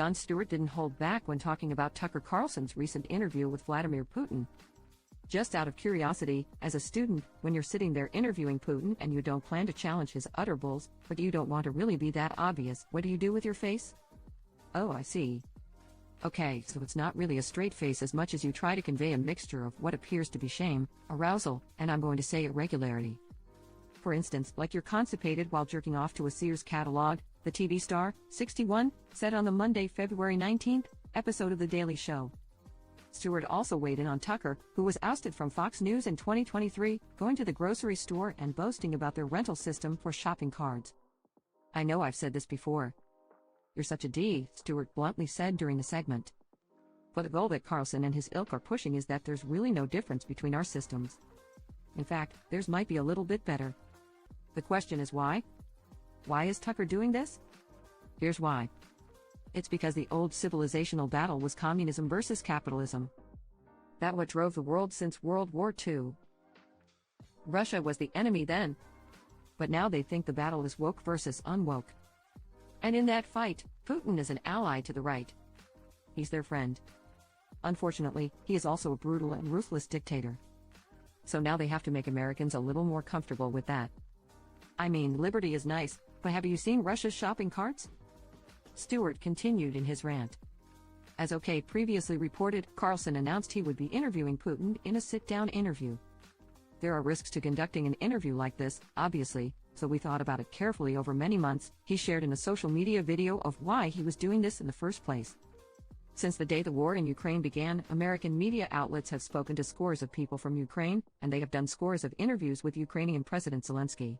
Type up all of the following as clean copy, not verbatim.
Jon Stewart didn't hold back when talking about Tucker Carlson's recent interview with Vladimir Putin. Just out of curiosity, as a student, when you're sitting there interviewing Putin and you don't plan to challenge his utterballs, but you don't want to really be that obvious, what do you do with your face? Oh, I see. Okay, so it's not really a straight face as much as you try to convey a mixture of what appears to be shame, arousal, and I'm going to say irregularity. For instance, like you're constipated while jerking off to a Sears catalog, the TV star, 61, said on the Monday, February 19th, episode of The Daily Show. Stewart also weighed in on Tucker, who was ousted from Fox News in 2023, going to the grocery store and boasting about their rental system for shopping carts. I know I've said this before. You're such a D, Stewart bluntly said during the segment. But the goal that Carlson and his ilk are pushing is that there's really no difference between our systems. In fact, theirs might be a little bit better. The question is why? Why is Tucker doing this? Here's why. It's because the old civilizational battle was communism versus capitalism. That what drove the world since World War II. Russia was the enemy then. But now they think the battle is woke versus unwoke. And in that fight, Putin is an ally to the right. He's their friend. Unfortunately, he is also a brutal and ruthless dictator. So now they have to make Americans a little more comfortable with that. I mean, liberty is nice, but have you seen Russia's shopping carts? Stewart continued in his rant. As OK previously reported, Carlson announced he would be interviewing Putin in a sit-down interview. There are risks to conducting an interview like this, obviously, so we thought about it carefully over many months, he shared in a social media video of why he was doing this in the first place. Since the day the war in Ukraine began, American media outlets have spoken to scores of people from Ukraine, and they have done scores of interviews with Ukrainian President Zelensky.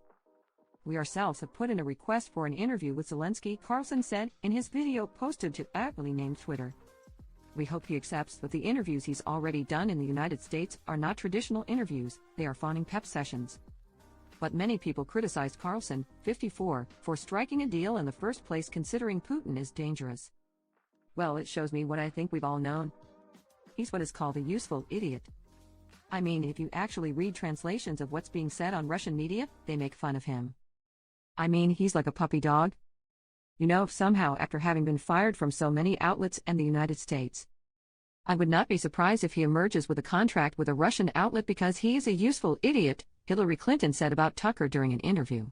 We ourselves have put in a request for an interview with Zelensky, Carlson said in his video posted to aptly named Twitter. We hope he accepts that the interviews he's already done in the United States are not traditional interviews, they are fawning pep sessions. But many people criticized Carlson, 54, for striking a deal in the first place considering Putin is dangerous. Well, it shows me what I think we've all known. He's what is called a useful idiot. I mean, if you actually read translations of what's being said on Russian media, they make fun of him. I mean, he's like a puppy dog. You know, somehow after having been fired from so many outlets and the United States. I would not be surprised if he emerges with a contract with a Russian outlet because he is a useful idiot, Hillary Clinton said about Tucker during an interview.